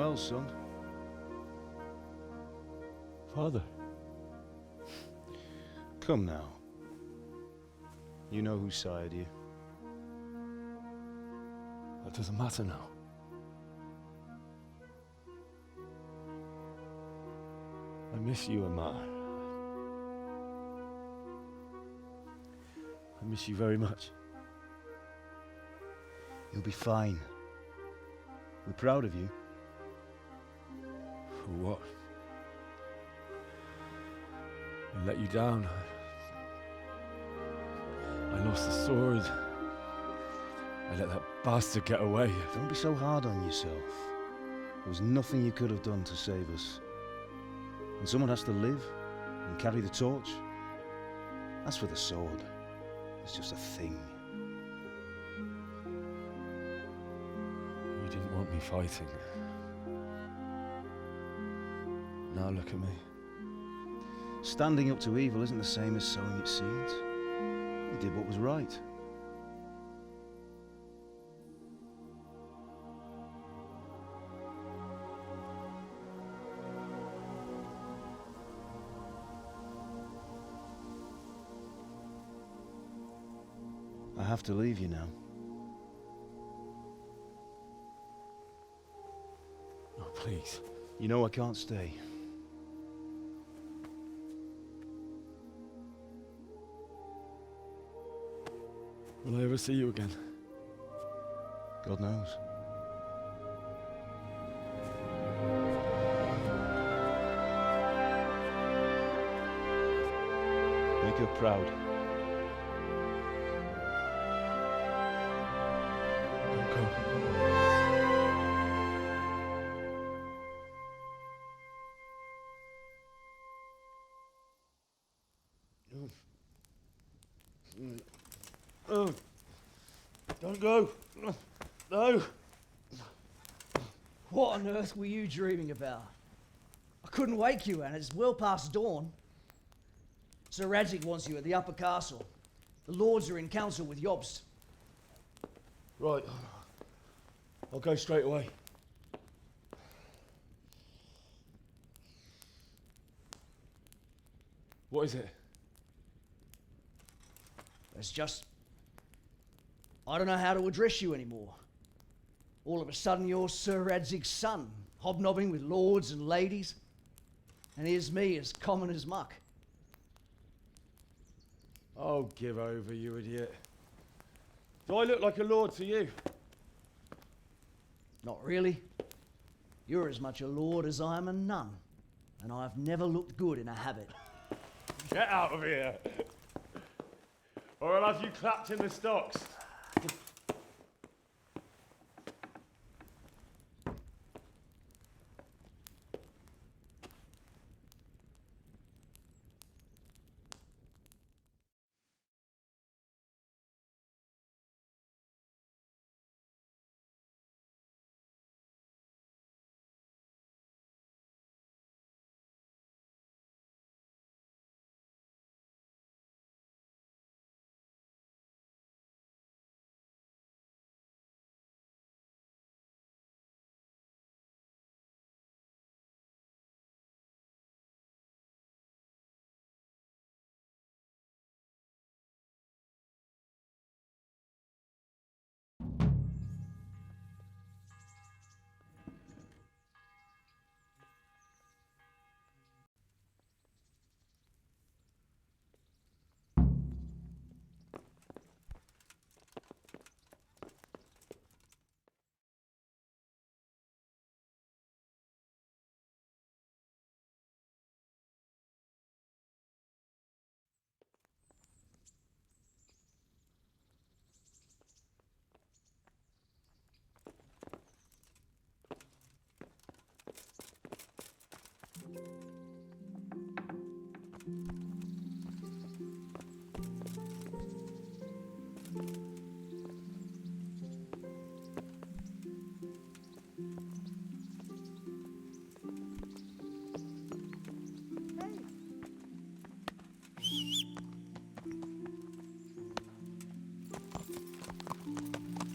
well, son. Father. Come now. You know who sired you. That doesn't matter now. I miss you, Emma. I miss you very much. You'll be fine. We're proud of you. For what? I let you down. I lost the sword. I let that bastard get away. Don't be so hard on yourself. There was nothing you could have done to save us. And someone has to live and carry the torch. As for the sword, it's just a thing. You didn't want me fighting. Now look at me. Standing up to evil isn't the same as sowing its seeds. You did what was right. I have to leave you now. Oh, please. You know I can't stay. Will I ever see you again? God knows. Make her proud. Don't go. Don't go. No. What on earth were you dreaming about? I couldn't wake you, and it's well past dawn. Sir Radzig wants you at the upper castle. The lords are in council with Jobst. Right. I'll go straight away. What is it? It's just... I don't know how to address you anymore. All of a sudden you're Sir Radzig's son, hobnobbing with lords and ladies. And here's me, as common as muck. Oh, give over, you idiot. Do I look like a lord to you? Not really. You're as much a lord as I am a nun. And I've never looked good in a habit. Get out of here. Or I'll have you clapped in the stocks.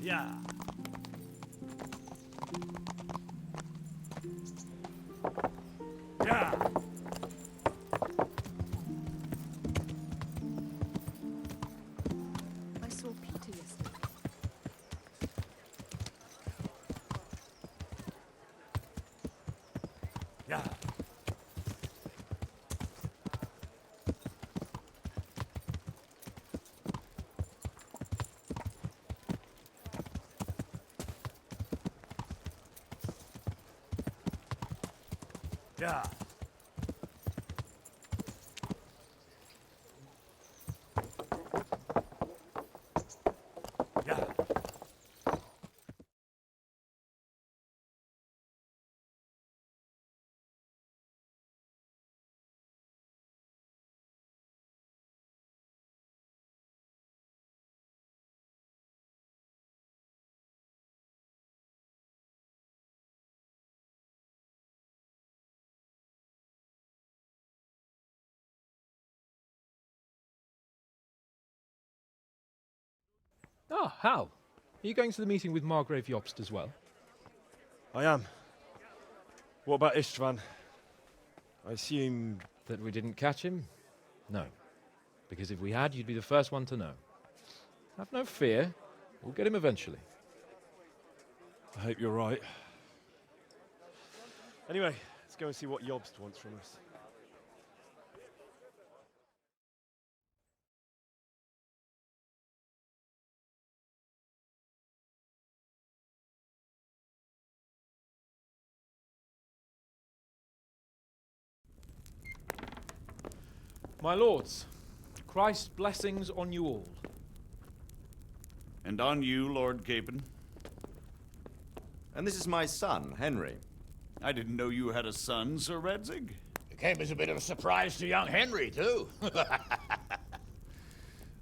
Yeah. Yeah. Yeah. Ah, Hal. Are you going to the meeting with Margrave Jobst as well? I am. What about Istvan? I assume... That we didn't catch him? No. Because if we had, you'd be the first one to know. Have no fear. We'll get him eventually. I hope you're right. Anyway, let's go and see what Jobst wants from us. My lords, Christ's blessings on you all. And on you, Lord Capon. And this is my son, Henry. I didn't know you had a son, Sir Radzig. It came as a bit of a surprise to young Henry, too.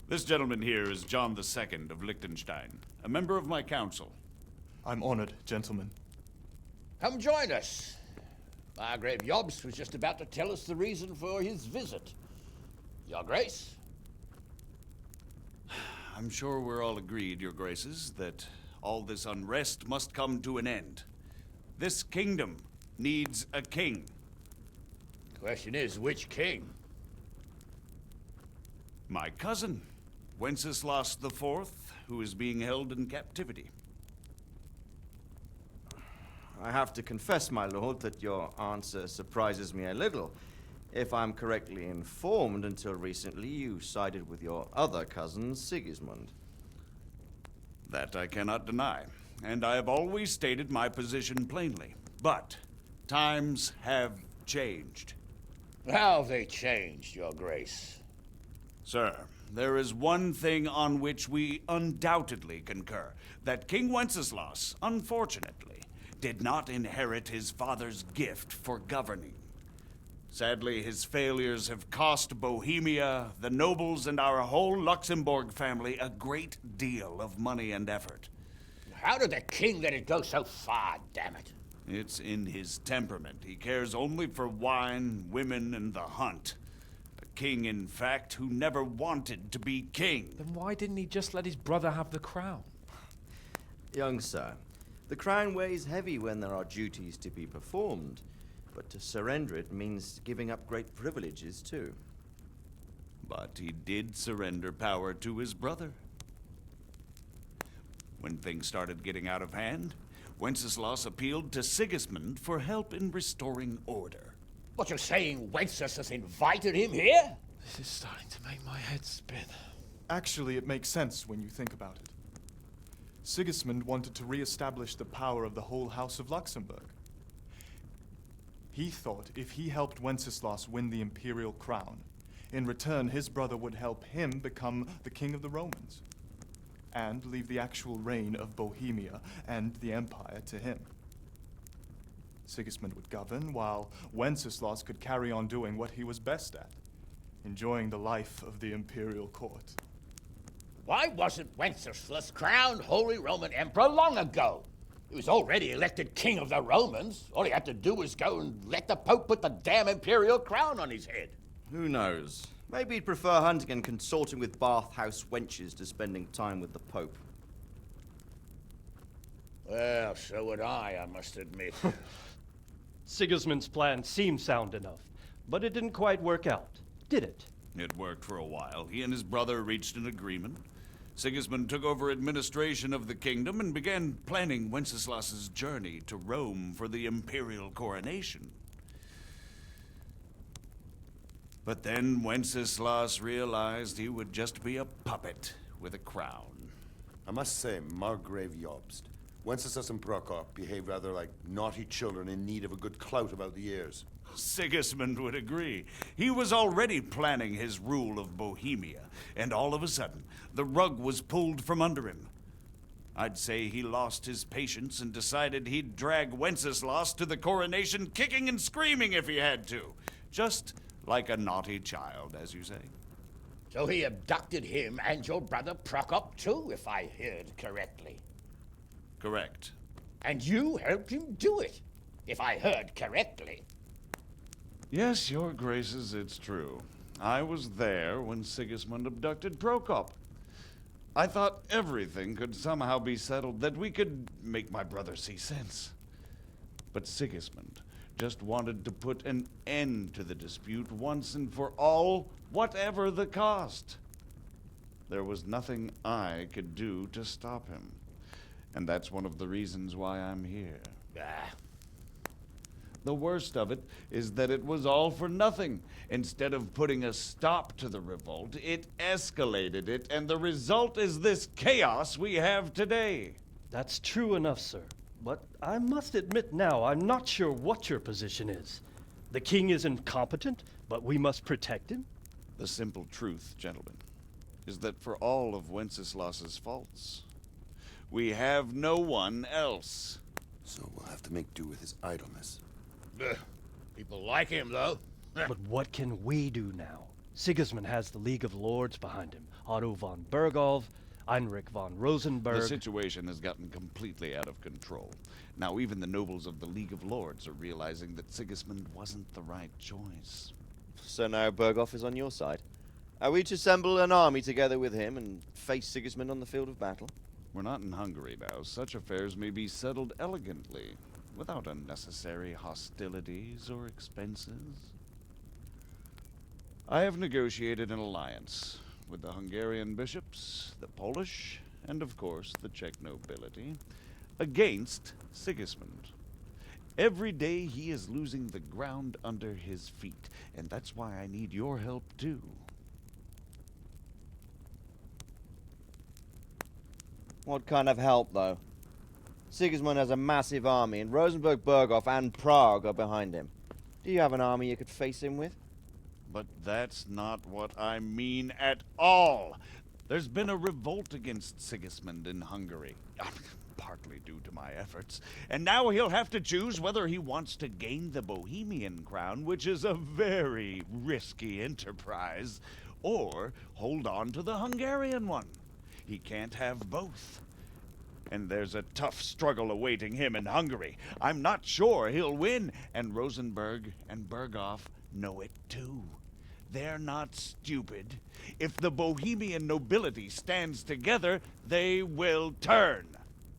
This gentleman here is John II of Liechtenstein, a member of my council. I'm honored, gentlemen. Come join us. Margrave Jobst was just about to tell us the reason for his visit. Your Grace? I'm sure we're all agreed, Your Graces, that all this unrest must come to an end. This kingdom needs a king. The question is, which king? My cousin, Wenceslas IV, who is being held in captivity. I have to confess, my lord, that your answer surprises me a little. If I'm correctly informed, until recently you sided with your other cousin, Sigismund. That I cannot deny, and I have always stated my position plainly. But times have changed. How have they changed, Your Grace? Sir, there is one thing on which we undoubtedly concur, that King Wenceslas, unfortunately, did not inherit his father's gift for governing. Sadly, his failures have cost Bohemia, the nobles, and our whole Luxembourg family a great deal of money and effort. How did the king let it go so far, damn it? It's in his temperament. He cares only for wine, women, and the hunt. A king, in fact, who never wanted to be king. Then why didn't he just let his brother have the crown? Young sir, the crown weighs heavy when there are duties to be performed, but to surrender it means giving up great privileges, too. But he did surrender power to his brother. When things started getting out of hand, Wenceslas appealed to Sigismund for help in restoring order. What, you're saying Wenceslas invited him here? This is starting to make my head spin. Actually, it makes sense when you think about it. Sigismund wanted to re-establish the power of the whole House of Luxembourg. He thought if he helped Wenceslas win the imperial crown, in return his brother would help him become the king of the Romans, and leave the actual reign of Bohemia and the empire to him. Sigismund would govern, while Wenceslas could carry on doing what he was best at, enjoying the life of the imperial court. Why wasn't Wenceslas crowned Holy Roman Emperor long ago? He was already elected king of the Romans. All he had to do was go and let the Pope put the damn imperial crown on his head. Who knows? Maybe he'd prefer hunting and consorting with bathhouse wenches to spending time with the Pope. Well, so would I must admit. Sigismund's plan seemed sound enough, but it didn't quite work out, did it? It worked for a while. He and his brother reached an agreement. Sigismund took over administration of the kingdom and began planning Wenceslas's journey to Rome for the imperial coronation. But then Wenceslas realized he would just be a puppet with a crown. I must say, Margrave Jobst, Wenceslas and Prokop behave rather like naughty children in need of a good clout about the ears. Sigismund would agree. He was already planning his rule of Bohemia, and all of a sudden, the rug was pulled from under him. I'd say he lost his patience and decided he'd drag Wenceslas to the coronation kicking and screaming if he had to. Just like a naughty child, as you say. So he abducted him and your brother Prokop too, if I heard correctly. Correct. And you helped him do it, if I heard correctly. Yes, your graces, it's true. I was there when Sigismund abducted Prokop. I thought everything could somehow be settled, that we could make my brother see sense. But Sigismund just wanted to put an end to the dispute once and for all, whatever the cost. There was nothing I could do to stop him. And that's one of the reasons why I'm here. The worst of it is that it was all for nothing. Instead of putting a stop to the revolt, it escalated it, and the result is this chaos we have today. That's true enough, sir. But I must admit now, I'm not sure what your position is. The king is incompetent, but we must protect him? The simple truth, gentlemen, is that for all of Wenceslas's faults, we have no one else. So we'll have to make do with his idleness. People like him, though. But what can we do now? Sigismund has the League of Lords behind him. Otto von Bergholf, Heinrich von Rosenberg. The situation has gotten completely out of control. Now even the nobles of the League of Lords are realizing that Sigismund wasn't the right choice. So now Berghoff is on your side. Are we to assemble an army together with him and face Sigismund on the field of battle? We're not in Hungary now. Such affairs may be settled elegantly, without unnecessary hostilities or expenses. I have negotiated an alliance with the Hungarian bishops, the Polish, and of course the Czech nobility, against Sigismund. Every day he is losing the ground under his feet, and that's why I need your help too. What kind of help, though? Sigismund has a massive army, and Rosenberg, Berghoff, and Prague are behind him. Do you have an army you could face him with? But that's not what I mean at all. There's been a revolt against Sigismund in Hungary, partly due to my efforts, and now he'll have to choose whether he wants to gain the Bohemian crown, which is a very risky enterprise, or hold on to the Hungarian one. He can't have both. And there's a tough struggle awaiting him in Hungary. I'm not sure he'll win, and Rosenberg and Berghoff know it too. They're not stupid. If the Bohemian nobility stands together, they will turn.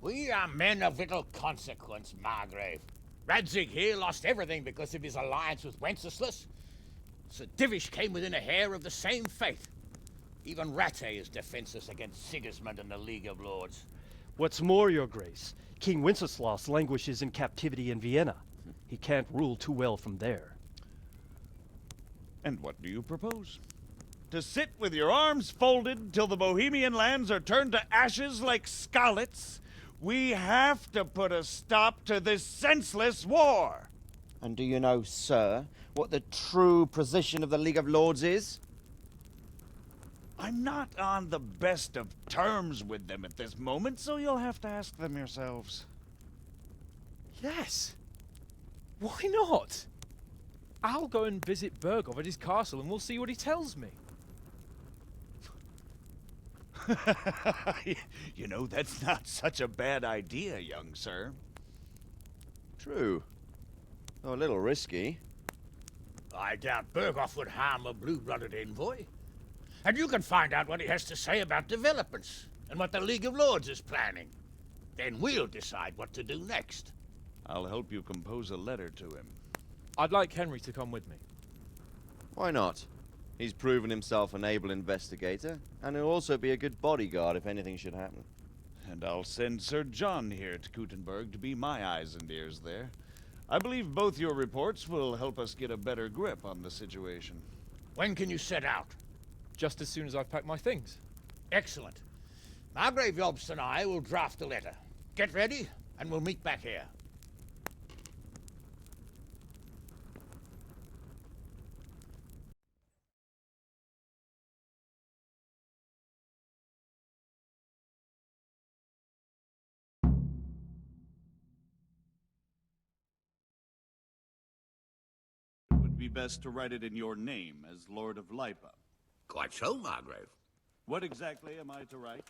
We are men of little consequence, Margrave. Radzig here lost everything because of his alliance with Wenceslas. Sir Divish came within a hair of the same fate. Even Rattay is defenseless against Sigismund and the League of Lords. What's more, your grace, King Wenceslas languishes in captivity in Vienna. He can't rule too well from there. And what do you propose? To sit with your arms folded till the Bohemian lands are turned to ashes like scarlets? We have to put a stop to this senseless war! And do you know, sir, what the true position of the League of Lords is? I'm not on the best of terms with them at this moment, so you'll have to ask them yourselves. Yes. Why not? I'll go and visit Berghoff at his castle and we'll see what he tells me. You know, that's not such a bad idea, young sir. True. Though a little risky. I doubt Berghoff would harm a blue-blooded envoy. And you can find out what he has to say about developments and what the League of Lords is planning. Then we'll decide what to do next. I'll help you compose a letter to him. I'd like Henry to come with me. Why not? He's proven himself an able investigator, and he'll also be a good bodyguard if anything should happen. And I'll send Sir John here to Kuttenberg to be my eyes and ears there. I believe both your reports will help us get a better grip on the situation. When can you set out? Just as soon as I've packed my things. Excellent. Margrave Jobst and I will draft a letter. Get ready, and we'll meet back here. be best to write it in your name as Lord of Lipa. Quite so, Margrave. What exactly am I to write?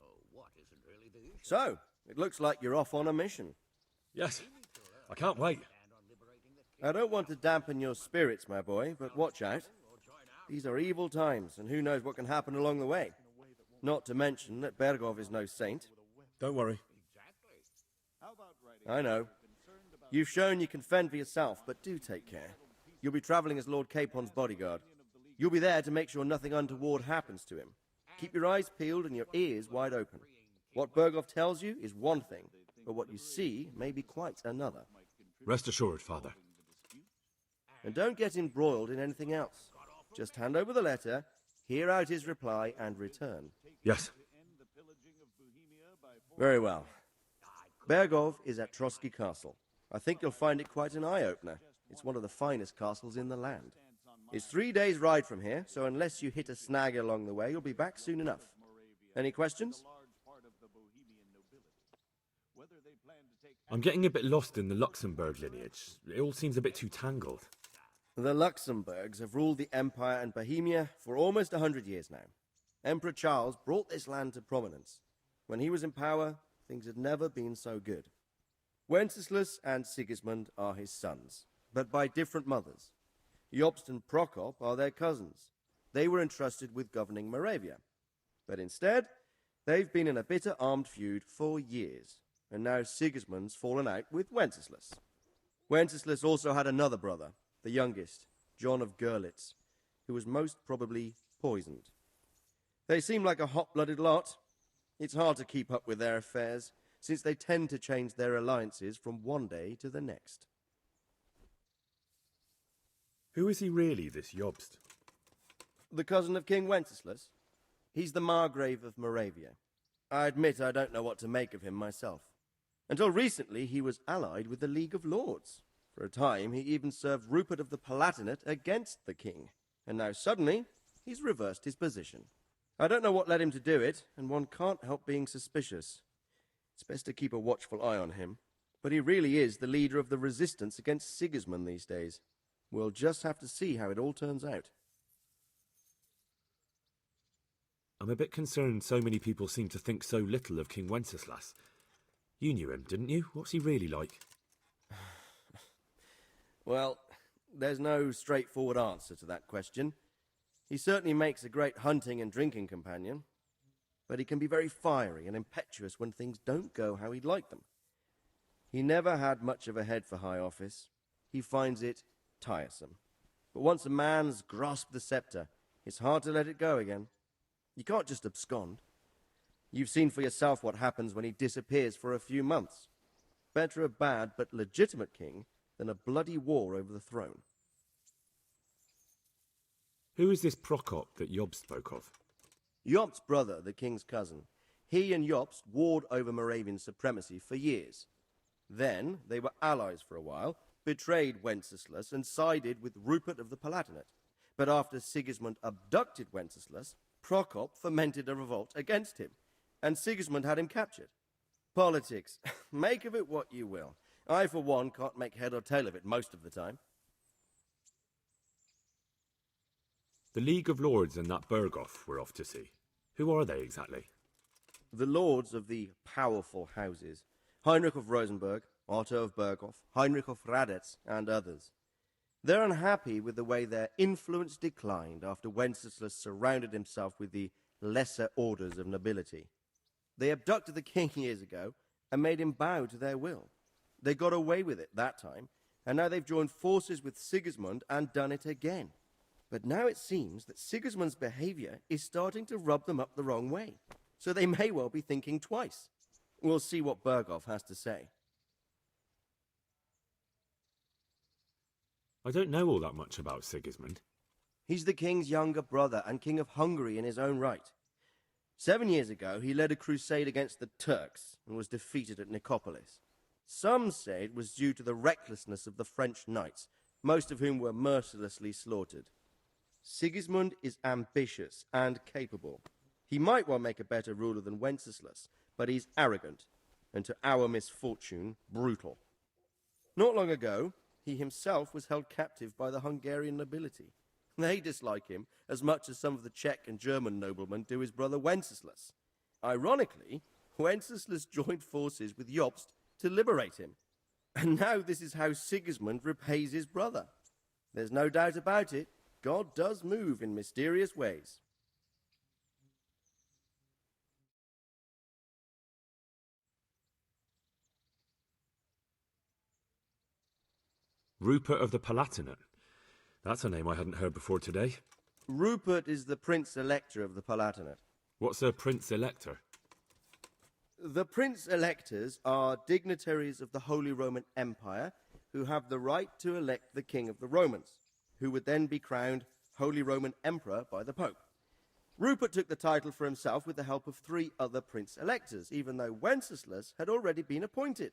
Oh, what isn't really the issue? So, it looks like you're off on a mission. Yes, I can't wait. I don't want to dampen your spirits, my boy, but watch out. These are evil times, and who knows what can happen along the way. Not to mention that Bergov is no saint. Don't worry. I know. You've shown you can fend for yourself, but do take care. You'll be traveling as Lord Capon's bodyguard. You'll be there to make sure nothing untoward happens to him. Keep your eyes peeled and your ears wide open. What Bergov tells you is one thing, but what you see may be quite another. Rest assured, Father. And don't get embroiled in anything else. Just hand over the letter, hear out his reply, and return. Yes. Very well. Bergov is at Trotsky Castle. I think you'll find it quite an eye-opener. It's one of the finest castles in the land. It's 3 days' ride from here, so unless you hit a snag along the way, you'll be back soon enough. Any questions? I'm getting a bit lost in the Luxembourg lineage. It all seems a bit too tangled. The Luxembourgs have ruled the Empire and Bohemia for almost 100 years now. Emperor Charles brought this land to prominence. When he was in power, things had never been so good. Wenceslas and Sigismund are his sons, but by different mothers. Jobst and Prokop are their cousins. They were entrusted with governing Moravia. But instead, they've been in a bitter armed feud for years, and now Sigismund's fallen out with Wenceslas. Wenceslas also had another brother, the youngest, John of Görlitz, who was most probably poisoned. They seem like a hot-blooded lot. It's hard to keep up with their affairs, since they tend to change their alliances from one day to the next. Who is he really, this Jobst? The cousin of King Wenceslas. He's the Margrave of Moravia. I admit I don't know what to make of him myself. Until recently, he was allied with the League of Lords. For a time, he even served Rupert of the Palatinate against the king. And now suddenly, he's reversed his position. I don't know what led him to do it, and one can't help being suspicious. It's best to keep a watchful eye on him. But he really is the leader of the resistance against Sigismund these days. We'll just have to see how it all turns out. I'm a bit concerned so many people seem to think so little of King Wenceslas. You knew him, didn't you? What's he really like? Well, there's no straightforward answer to that question. He certainly makes a great hunting and drinking companion, but he can be very fiery and impetuous when things don't go how he'd like them. He never had much of a head for high office. He finds it tiresome. But once a man's grasped the scepter, it's hard to let it go again. You can't just abscond. You've seen for yourself what happens when he disappears for a few months. Better a bad but legitimate king than a bloody war over the throne. Who is this Prokop that Jobst spoke of? Jobst's brother, the king's cousin. He and Jobst warred over Moravian supremacy for years. Then they were allies for a while, betrayed Wenceslas and sided with Rupert of the Palatinate. But after Sigismund abducted Wenceslas, Prokop fomented a revolt against him, and Sigismund had him captured. Politics. Make of it what you will. I, for one, can't make head or tail of it most of the time. The League of Lords and that Berghoff we're off to see. Who are they exactly? The lords of the powerful houses. Heinrich of Rosenberg, Otto of Berghoff, Heinrich of Radetz, and others. They're unhappy with the way their influence declined after Wenceslas surrounded himself with the lesser orders of nobility. They abducted the king years ago and made him bow to their will. They got away with it that time, and now they've joined forces with Sigismund and done it again. But now it seems that Sigismund's behavior is starting to rub them up the wrong way, so they may well be thinking twice. We'll see what Berghoff has to say. I don't know all that much about Sigismund. He's the king's younger brother and king of Hungary in his own right. 7 years ago, he led a crusade against the Turks and was defeated at Nicopolis. Some say it was due to the recklessness of the French knights, most of whom were mercilessly slaughtered. Sigismund is ambitious and capable. He might well make a better ruler than Wenceslas, but he's arrogant, and to our misfortune, brutal. Not long ago, He himself was held captive by the Hungarian nobility. They dislike him as much as some of the Czech and German noblemen do his brother Wenceslas. Ironically, Wenceslas joined forces with Jobst to liberate him. And now this is how Sigismund repays his brother. There's no doubt about it, God does move in mysterious ways. Rupert of the Palatinate. That's a name I hadn't heard before today. Rupert is the Prince Elector of the Palatinate. What's a Prince Elector? The Prince Electors are dignitaries of the Holy Roman Empire who have the right to elect the King of the Romans, who would then be crowned Holy Roman Emperor by the Pope. Rupert took the title for himself with the help of 3 other Prince Electors, even though Wenceslas had already been appointed.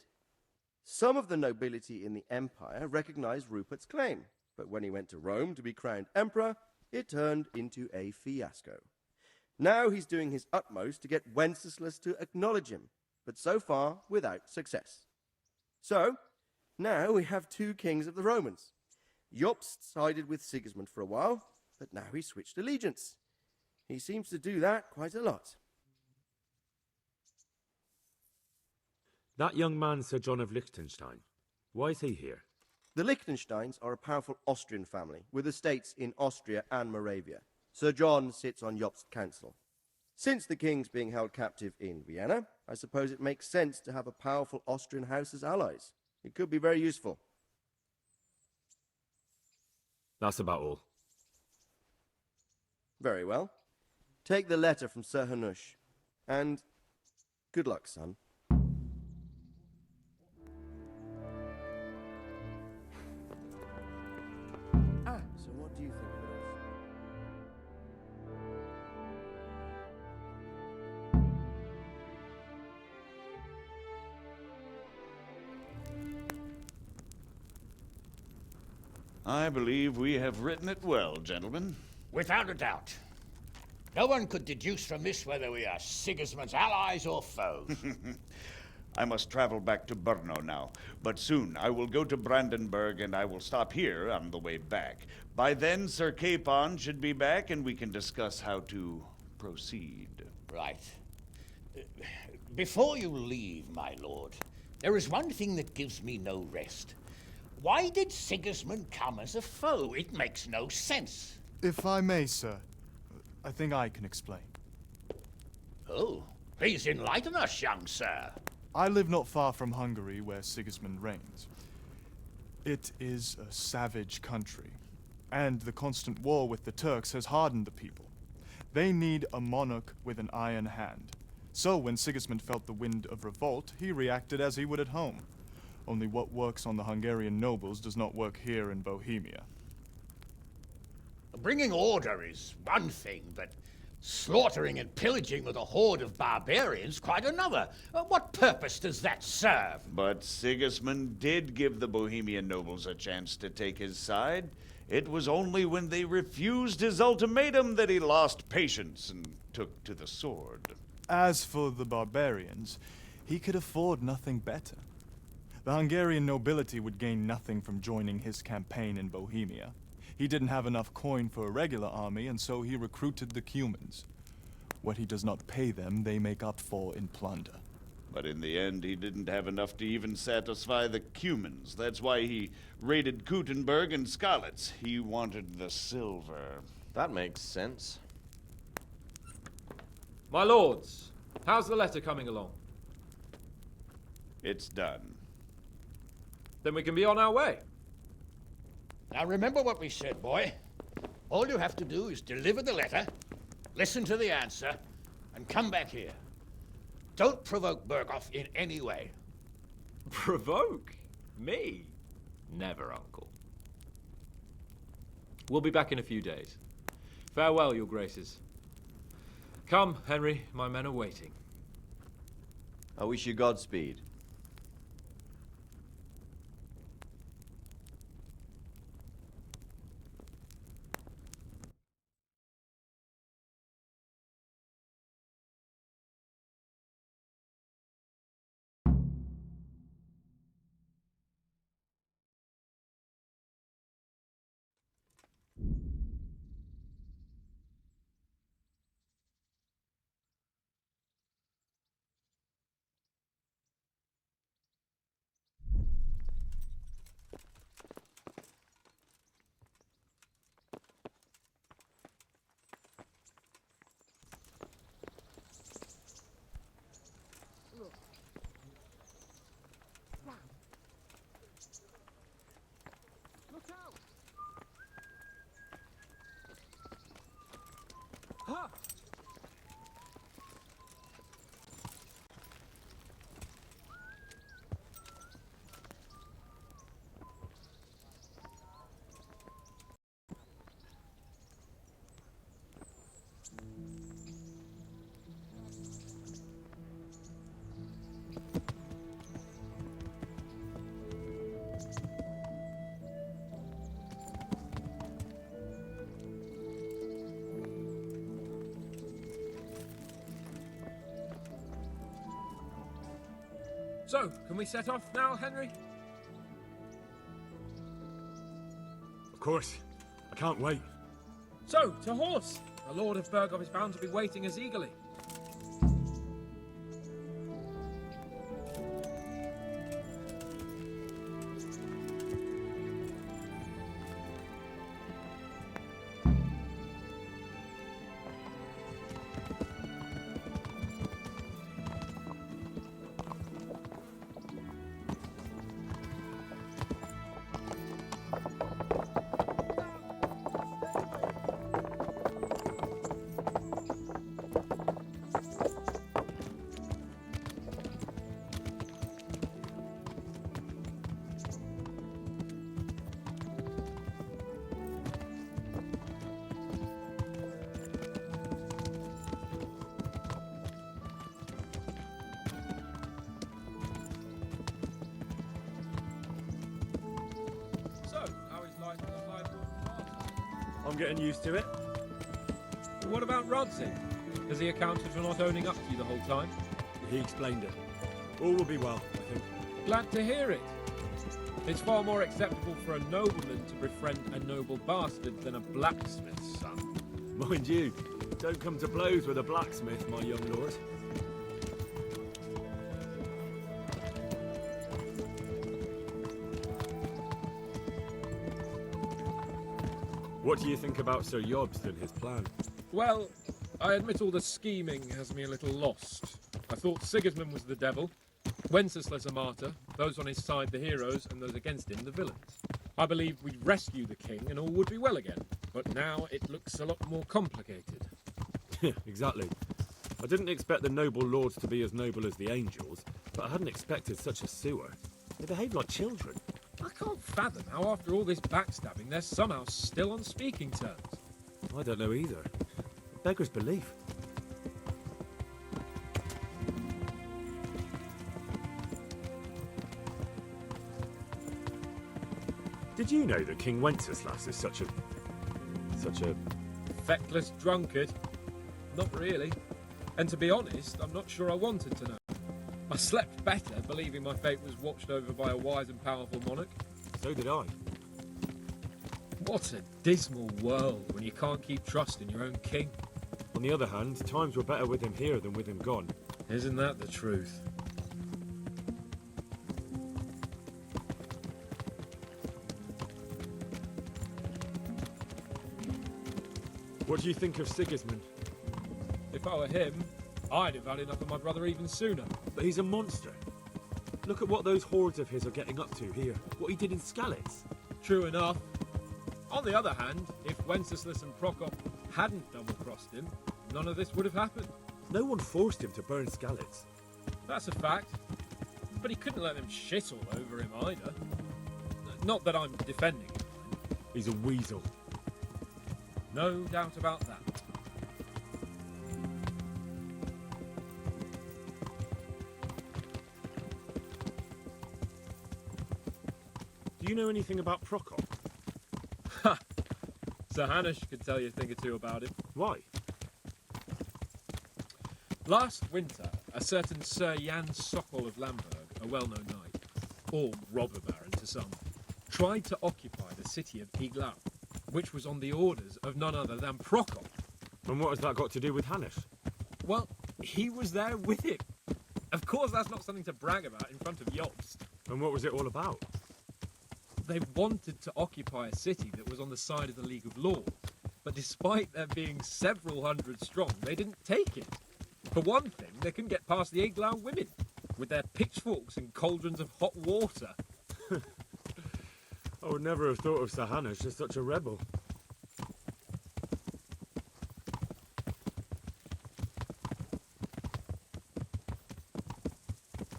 Some of the nobility in the empire recognized Rupert's claim, but when he went to Rome to be crowned emperor, it turned into a fiasco. Now he's doing his utmost to get Wenceslas to acknowledge him, but so far without success. So, now we have 2 kings of the Romans. Jobst sided with Sigismund for a while, but now he's switched allegiance. He seems to do that quite a lot. That young man, Sir John of Liechtenstein. Why is he here? The Liechtensteins are a powerful Austrian family with estates in Austria and Moravia. Sir John sits on Jobst's council. Since the king's being held captive in Vienna, I suppose it makes sense to have a powerful Austrian house as allies. It could be very useful. That's about all. Very well. Take the letter from Sir Hanush. And good luck, son. So what do you think of this? I believe we have written it well, gentlemen. Without a doubt. No one could deduce from this whether we are Sigismund's allies or foes. I must travel back to Brno now, but soon I will go to Brandenburg and I will stop here on the way back. By then, Sir Capon should be back and we can discuss how to proceed. Right. Before you leave, my lord, there is one thing that gives me no rest. Why did Sigismund come as a foe? It makes no sense. If I may, sir, I think I can explain. Oh, please enlighten us, young sir. I live not far from Hungary, where Sigismund reigns. It is a savage country, and the constant war with the Turks has hardened the people. They need a monarch with an iron hand. So when Sigismund felt the wind of revolt, he reacted as he would at home. Only what works on the Hungarian nobles does not work here in Bohemia. Bringing order is one thing, but slaughtering and pillaging with a horde of barbarians quite another. What purpose does that serve? But Sigismund did give the Bohemian nobles a chance to take his side. It was only when they refused his ultimatum that he lost patience and took to the sword. As for the barbarians, he could afford nothing better. The Hungarian nobility would gain nothing from joining his campaign in Bohemia. He didn't have enough coin for a regular army, and so he recruited the Cumans. What he does not pay them, they make up for in plunder. But in the end, he didn't have enough to even satisfy the Cumans. That's why he raided Kuttenberg and Skalitz. He wanted the silver. That makes sense. My lords, how's the letter coming along? It's done. Then we can be on our way. Now remember what we said, boy. All you have to do is deliver the letter, listen to the answer, and come back here. Don't provoke Berghoff in any way. Provoke? Me? Never, Uncle. We'll be back in a few days. Farewell, your graces. Come, Henry, my men are waiting. I wish you Godspeed. So, can we set off now, Henry? Of course. I can't wait. So, to horse! The Lord of Burgov is bound to be waiting us eagerly. I'm getting used to it. What about Rodzik? Has he accounted for not owning up to you the whole time? He explained it. All will be well, I think. Glad to hear it. It's far more acceptable for a nobleman to befriend a noble bastard than a blacksmith's son. Mind you, don't come to blows with a blacksmith, my young lord. What do you think about Sir Yobst and his plan? Well, I admit all the scheming has me a little lost. I thought Sigismund was the devil, Wenceslas a martyr, those on his side the heroes, and those against him the villains. I believed we'd rescue the king and all would be well again, but now it looks a lot more complicated. Exactly. I didn't expect the noble lords to be as noble as the angels, but I hadn't expected such a sewer. They behave like children. I can't fathom how after all this backstabbing they're somehow still on speaking terms. I don't know either. It beggars belief. Did you know that King Wenceslas is such a... Feckless drunkard? Not really. And to be honest, I'm not sure I wanted to know. I slept better believing my fate was watched over by a wise and powerful monarch. So did I. What a dismal world when you can't keep trust in your own king. On the other hand, times were better with him here than with him gone. Isn't that the truth? What do you think of Sigismund? If I were him, I'd have had enough of my brother even sooner. But he's a monster. Look at what those hordes of his are getting up to here. What he did in Skalitz. True enough. On the other hand, if Wenceslas and Prokop hadn't double-crossed him, none of this would have happened. No one forced him to burn Skalitz. That's a fact. But he couldn't let them shit all over him either. Not that I'm defending him. He's a weasel. No doubt about that. Do you know anything about Prokop? Ha! Sir Hanush could tell you a thing or two about him. Why? Last winter, a certain Sir Jan Sokol of Lamberg, a well-known knight, or robber baron to some, tried to occupy the city of Iglau, which was on the orders of none other than Prokop. And what has that got to do with Hanush? Well, he was there with him. Of course that's not something to brag about in front of Jobst. And what was it all about? They wanted to occupy a city that was on the side of the League of Lords, but despite there being several hundred strong, they didn't take it. For one thing, they couldn't get past the Iglau women, with their pitchforks and cauldrons of hot water. I would never have thought of Sir Hanush as such a rebel.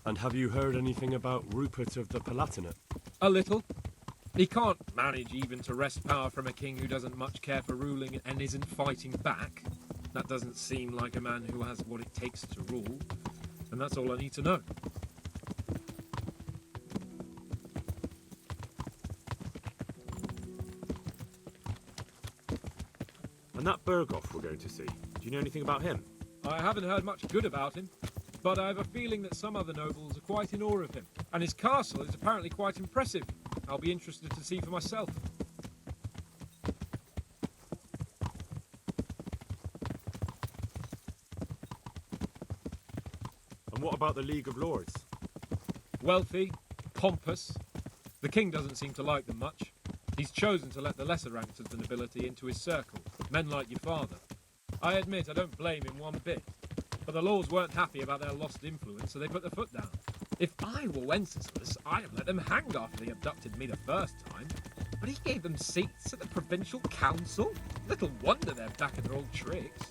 And have you heard anything about Rupert of the Palatinate? A little. He can't manage even to wrest power from a king who doesn't much care for ruling and isn't fighting back. That doesn't seem like a man who has what it takes to rule. And that's all I need to know. And that Berghoff we're going to see, do you know anything about him? I haven't heard much good about him. but I have a feeling that some other nobles are quite in awe of him, and his castle is apparently quite impressive. I'll be interested to see for myself. And what about the League of Lords? Wealthy, pompous. The king doesn't seem to like them much. He's chosen to let the lesser ranks of the nobility into his circle, men like your father. I admit I don't blame him one bit, but the lords weren't happy about their lost influence, so they put their foot down. If I were Wenceslas, I'd have let them hang after they abducted me the first time, but he gave them seats at the provincial council? Little wonder they're back in their old tricks.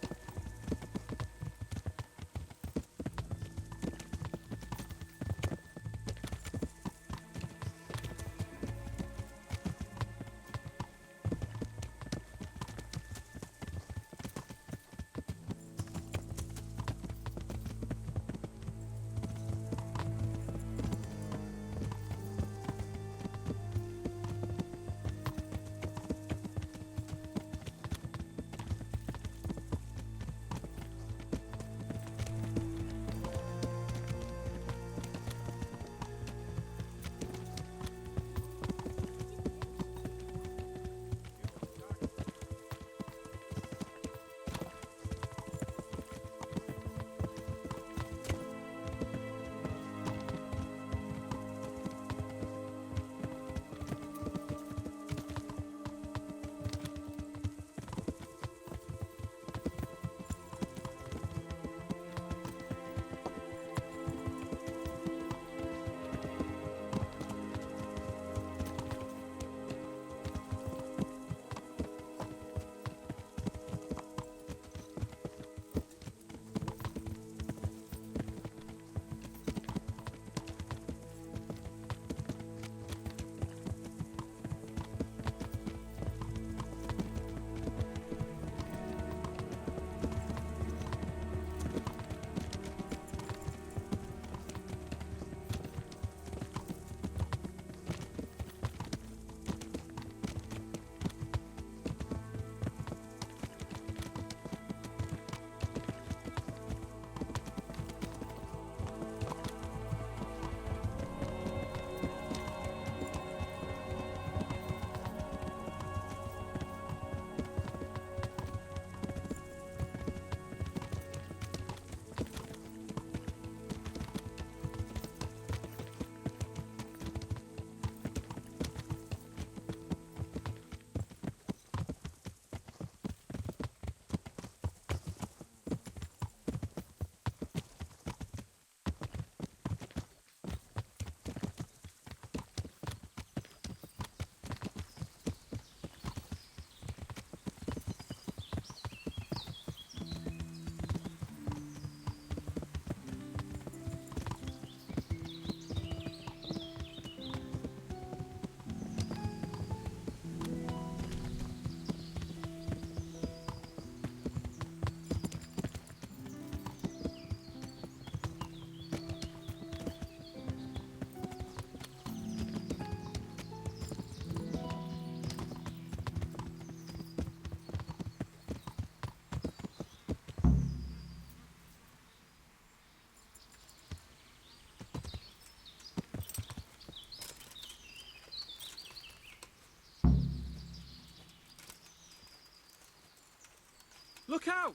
Look out!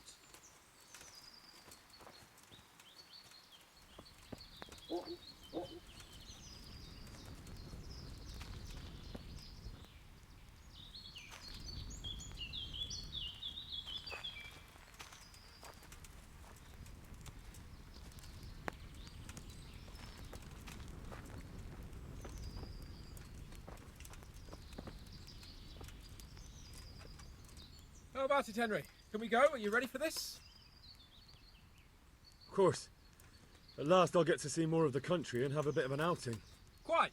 How about it, Henry? Can we go? Are you ready for this? Of course. At last I'll get to see more of the country and have a bit of an outing. Quite.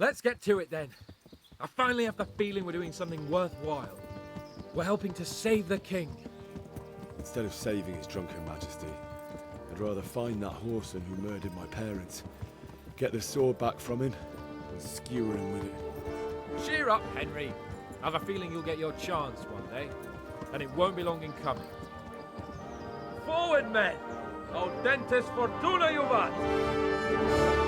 Let's get to it then. I finally have the feeling we're doing something worthwhile. We're helping to save the king. Instead of saving his drunken majesty, I'd rather find that whoreson who murdered my parents. get the sword back from him and skewer him with it. Cheer up, Henry. I have a feeling you'll get your chance one day, and it won't be long in coming. Forward, men! Audentes fortuna juvat!